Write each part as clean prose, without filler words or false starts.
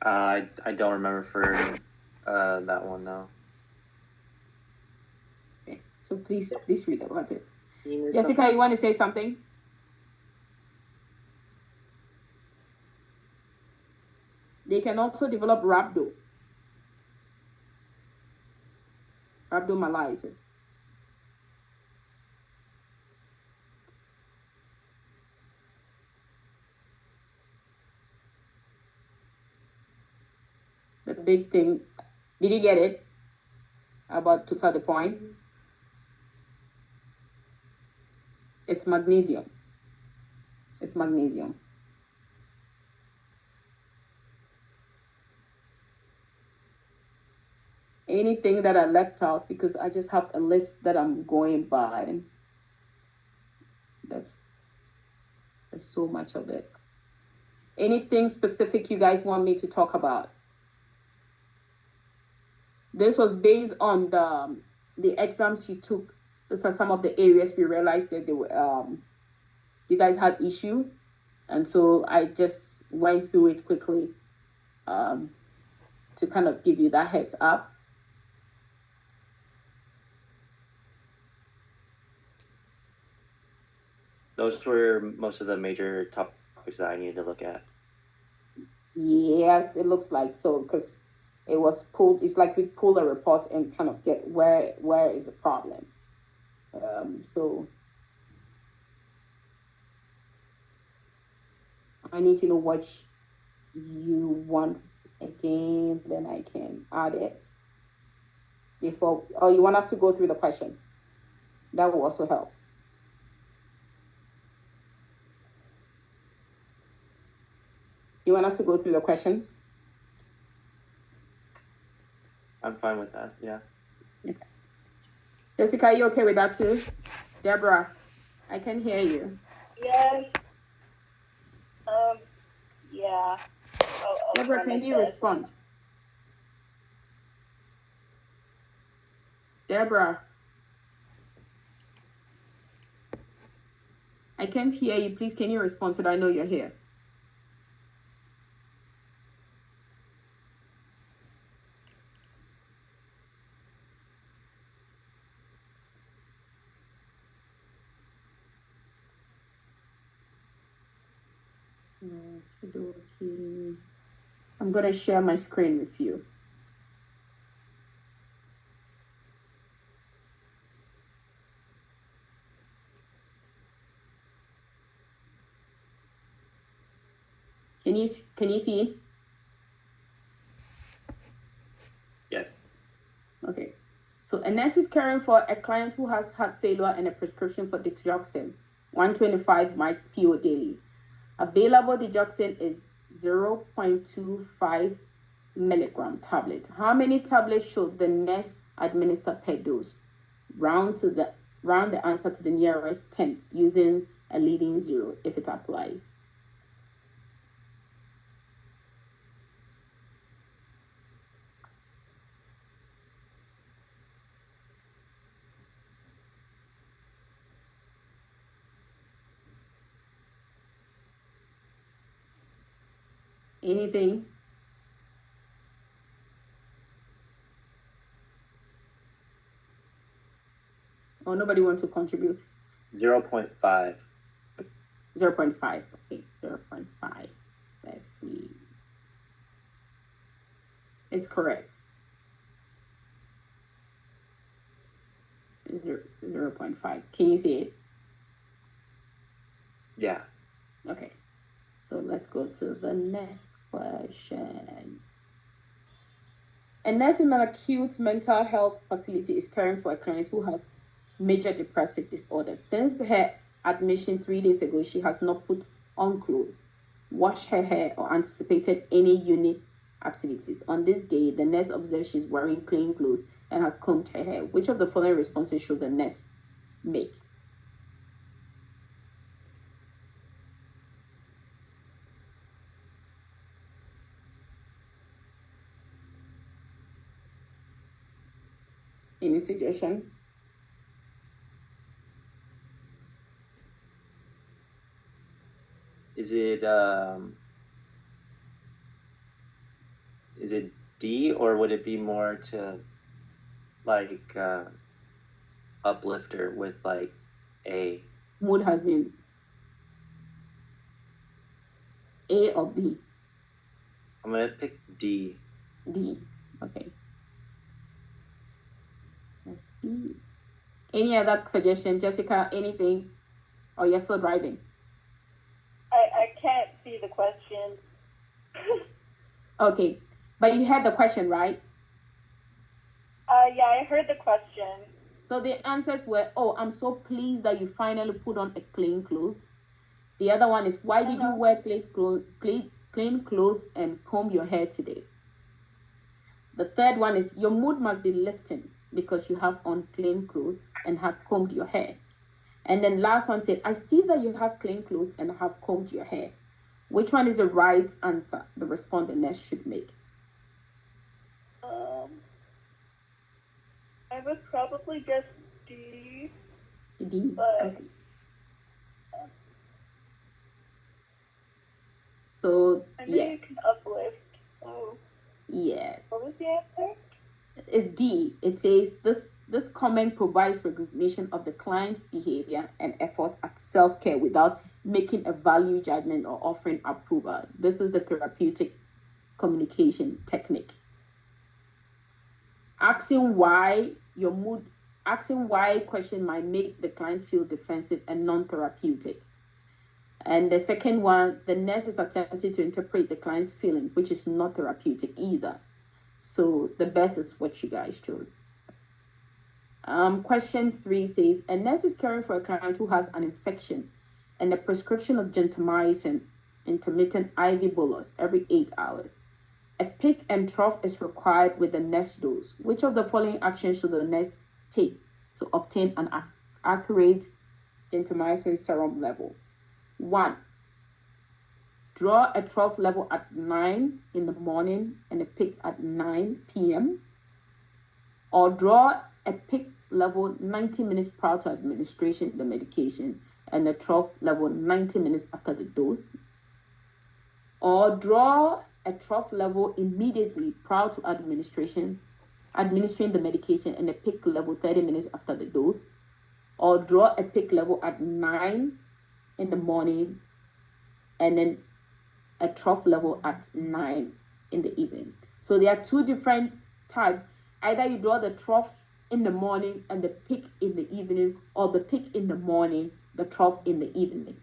I don't remember for that one though. Okay. So please read about it. Jessica, you want to say something? They can also develop rhabdomyolysis. The big thing, did you get it? About to start the point? It's magnesium. It's magnesium. Anything that I left out, because I just have a list that I'm going by. There's so much of it. Anything specific you guys want me to talk about? This was based on the exams you took. These are some of the areas we realized that they were you guys had issue, and so I just went through it quickly to kind of give you that heads up. Those were most of the major topics that I needed to look at. Yes, it looks like so, because it was pulled. It's like we pull a report and kind of get where is the problems. So I need to know what you want again, then I can add it before. Or you want us to go through the question? That will also help. You want us to go through the questions? I'm fine with that, yeah. Okay. Jessica, are you okay with that too? Deborah, I can hear you. Yes. Yeah. Deborah, can you respond? Deborah, I can't hear you. Please, can you respond so that I know you're here? Okay. I'm going to share my screen with you. Can you see? Yes. Okay. So a nurse is caring for a client who has heart failure and a prescription for digoxin, 125 mics PO daily. Available digoxin is 0.25 milligram tablet. How many tablets should the nurse administer per dose? Round the answer to the nearest 10 using a leading zero if it applies. Anything? Or nobody wants to contribute? 0.5. 0.5. Okay, 0.5. Let's see. It's correct. 0.5. Can you see it? Yeah. Okay. So let's go to the next question. A nurse in an acute mental health facility is caring for a client who has major depressive disorder. Since her admission 3 days ago, she has not put on clothes, washed her hair, or anticipated any unit activities. On this day, the nurse observes she's wearing clean clothes and has combed her hair. Which of the following responses should the nurse make? Any suggestion? Is it is it D, or would it be more to like uplifter with like A? Mood has been A or B? I'm gonna pick D. D. Okay. Let's see. Any other suggestion, Jessica? Anything? Or you're still driving? I can't see the question. Okay. But you had the question, right? Yeah, I heard the question. So the answers were, oh, I'm so pleased that you finally put on a clean clothes. The other one is, why did you wear clean clothes and comb your hair today? The third one is, your mood must be lifting because you have on clean clothes and have combed your hair. And then last one said, I see that you have clean clothes and have combed your hair. Which one is the right answer the respondent should make? I would probably guess D. D. But Okay. So I know yes. you can uplift. So Yes. what was the answer? It's D. It says this comment provides recognition of the client's behavior and effort at self-care without making a value judgment or offering approval. This is the therapeutic communication technique. Asking why question might make the client feel defensive and non-therapeutic. And the second one, the nurse is attempting to interpret the client's feeling, which is not therapeutic either. So the best is what you guys chose. Question 3 says, a nurse is caring for a client who has an infection and a prescription of gentamicin, intermittent IV bolus every 8 hours. A peak and trough is required with the next dose. Which of the following actions should the nurse take to obtain an accurate gentamicin serum level? 1. Draw a trough level at 9 in the morning and a peak at 9 p.m. Or draw a peak level 90 minutes prior to administration of the medication and a trough level 90 minutes after the dose. Or draw a trough level immediately prior to administering the medication and a peak level 30 minutes after the dose. Or draw a peak level at 9 in the morning and then a trough level at 9 in the evening. So there are two different types. Either you draw the trough in the morning and the peak in the evening, or the peak in the morning, the trough in the evening.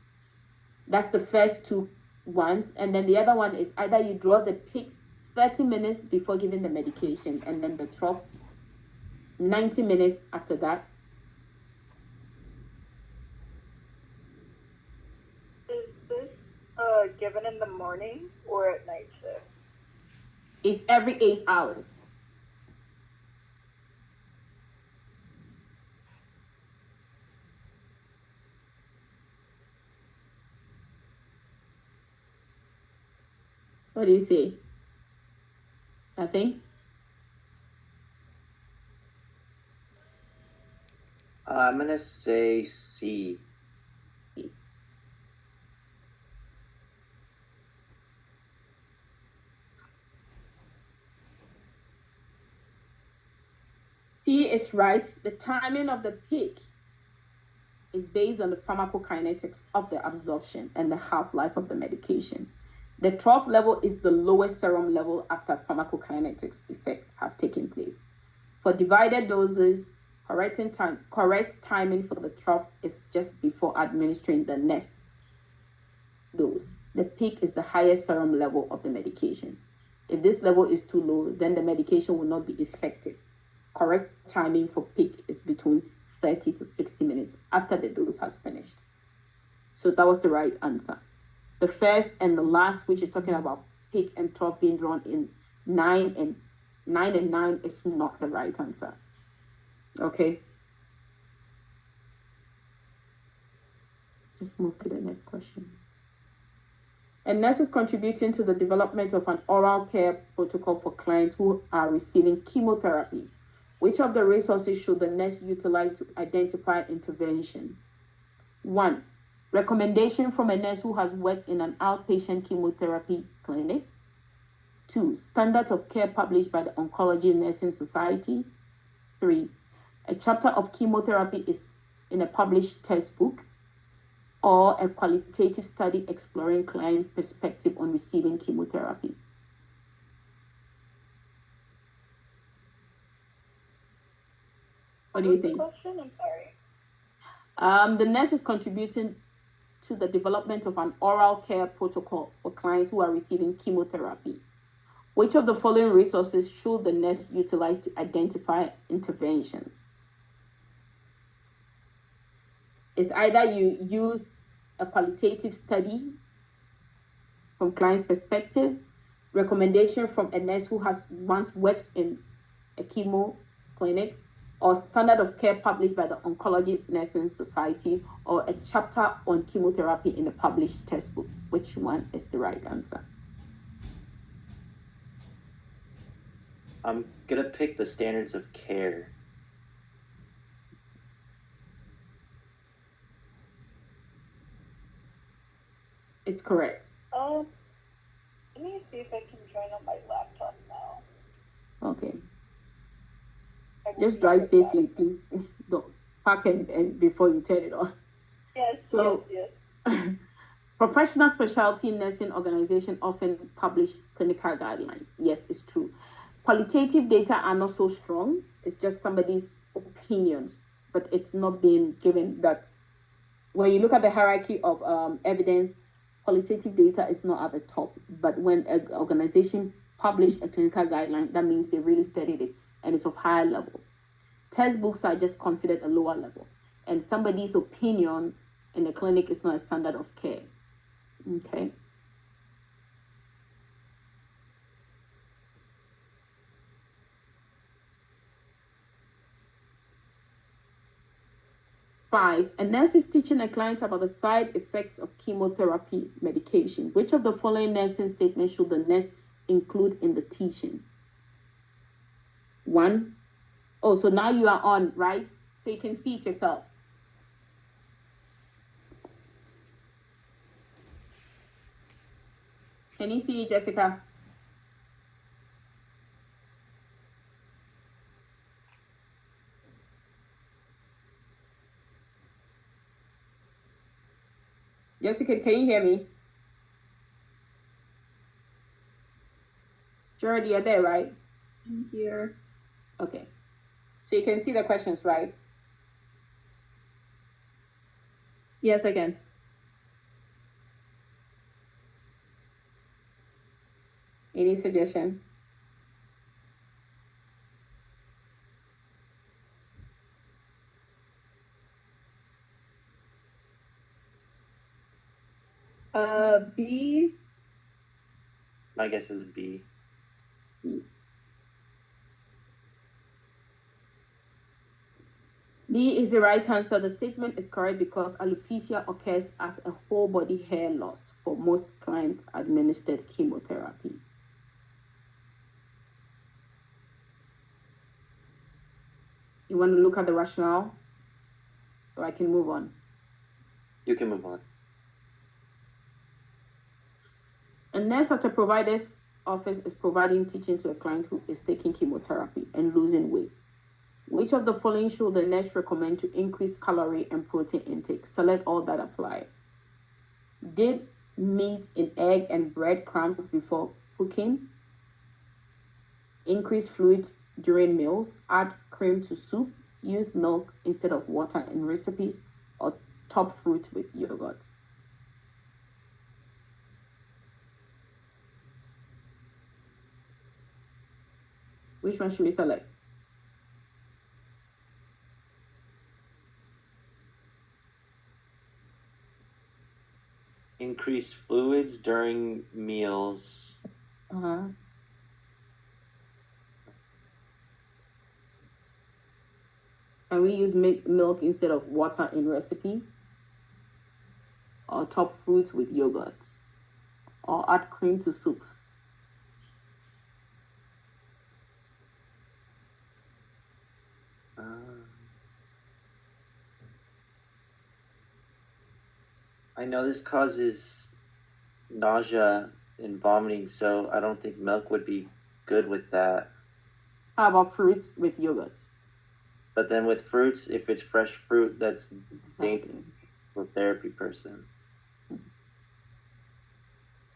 That's the first two ones. And then the other one is either you draw the peak 30 minutes before giving the medication and then the trough 90 minutes after that. Is this given in the morning or at night shift? It's every 8 hours. What do you say? Nothing? I'm gonna say C. C is right. The timing of the peak is based on the pharmacokinetics of the absorption and the half-life of the medication. The trough level is the lowest serum level after pharmacokinetics effects have taken place. For divided doses, correct timing for the trough is just before administering the next dose. The peak is the highest serum level of the medication. If this level is too low, then the medication will not be effective. Correct timing for peak is between 30 to 60 minutes after the dose has finished. So that was the right answer. The first and the last, which is talking about peak and trough being drawn in 9 and 9 is not the right answer. Okay. Just move to the next question. A nurse is contributing to the development of an oral care protocol for clients who are receiving chemotherapy. Which of the resources should the nurse utilize to identify intervention? 1. Recommendation from a nurse who has worked in an outpatient chemotherapy clinic. 2. Standards of care published by the Oncology Nursing Society. 3. A chapter of chemotherapy is in a published textbook, or a qualitative study exploring clients' perspective on receiving chemotherapy. What do you think? Question? I'm sorry. The nurse is contributing to the development of an oral care protocol for clients who are receiving chemotherapy. Which of the following resources should the nurse utilize to identify interventions? It's either you use a qualitative study from client's perspective, recommendation from a nurse who has once worked in a chemo clinic, or standard of care published by the Oncology Nursing Society, or a chapter on chemotherapy in a published textbook. Which one is the right answer? I'm gonna pick the standards of care. It's correct. Let me see if I can join on my laptop now. Okay. Just drive safely, please. Don't park and before you turn it on. Yes. So, yes. Professional specialty nursing organizations often publish clinical guidelines. Yes, it's true. Qualitative data are not so strong. It's just somebody's opinions, but it's not being given that. When you look at the hierarchy of evidence, qualitative data is not at the top. But when an organization publish a clinical guideline, that means they really studied it and it's of higher level. Textbooks are just considered a lower level. And somebody's opinion in the clinic is not a standard of care. Okay. Five, a nurse is teaching a client about the side effects of chemotherapy medication. Which of the following nursing statements should the nurse include in the teaching? 1. Oh, so now you are on, right? So you can see it yourself. Can you see it, Jessica? Jessica, can you hear me? Jordy, you're there, right? I'm here. Okay. So you can see the questions, right? Yes, I can. Any suggestion? B. My guess is B. B is the right answer. The statement is correct because alopecia occurs as a whole body hair loss for most clients administered chemotherapy. You want to look at the rationale? Or I can move on. You can move on. A nurse at a provider's office is providing teaching to a client who is taking chemotherapy and losing weight. Which of the following should the nurse recommend to increase calorie and protein intake? Select all that apply. Dip meat in egg and bread crumbs before cooking. Increase fluid during meals. Add cream to soup. Use milk instead of water in recipes. Or top fruit with yogurt. Which one should we select? Increase fluids during meals. And we use milk instead of water in recipes. Or top fruits with yogurt. Or add cream to soup. I know this causes nausea and vomiting, so I don't think milk would be good with that. How about fruits with yogurt? But then with fruits, if it's fresh fruit, that's dangerous Exactly. for a therapy person.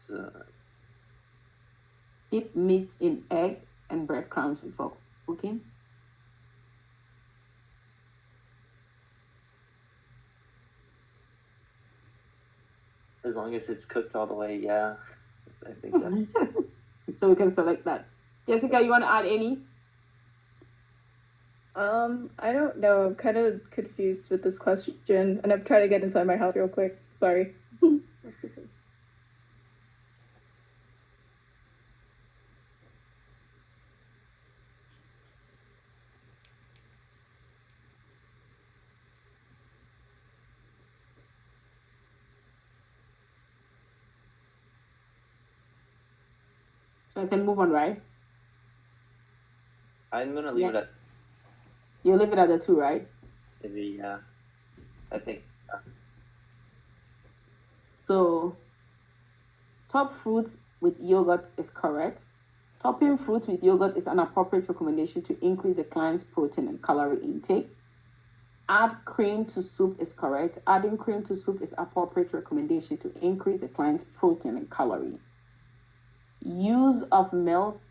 So, Dip meat in egg and breadcrumbs before cooking. as long as it's cooked all the way, yeah. I think that. So we can select that. Jessica, you want to add any? I don't know. I'm kind of confused with this question, and I'm trying to get inside my house real quick. Sorry. So I can move on, right? I'm gonna leave it at You leave it at the 2, right? maybe, I think. So, top fruits with yogurt is correct. Topping fruit with yogurt is an appropriate recommendation to increase the client's protein and calorie intake. Add cream to soup is correct. Adding cream to soup is appropriate recommendation to increase the client's protein and calorie. Use of milk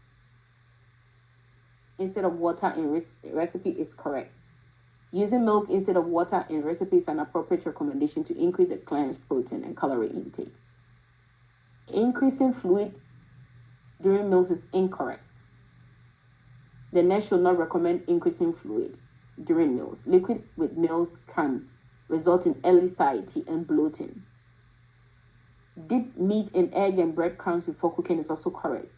instead of water in recipe is correct. Using milk instead of water in recipe is an appropriate recommendation to increase the client's protein and calorie intake. Increasing fluid during meals is incorrect. The nurse should not recommend increasing fluid during meals. Liquid with meals can result in early satiety and bloating. Dip meat in egg and breadcrumbs before cooking is also correct.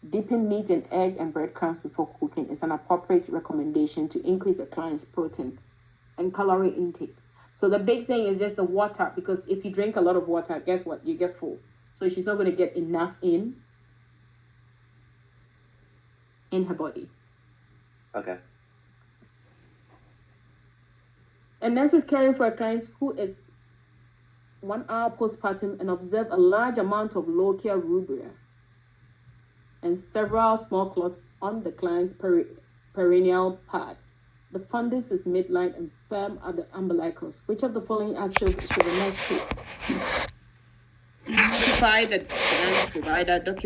Dipping meat in egg and breadcrumbs before cooking is an appropriate recommendation to increase the client's protein and calorie intake. So the big thing is just the water, because if you drink a lot of water, guess what? You get full. So she's not going to get enough in her body. Okay. A nurse is caring for a client who is 1 hour postpartum and observe a large amount of lochia rubra and several small clots on the client's perineal pad. The fundus is midline and firm at the umbilicus. Which of the following actions should the nurse take? Notify the client provider, document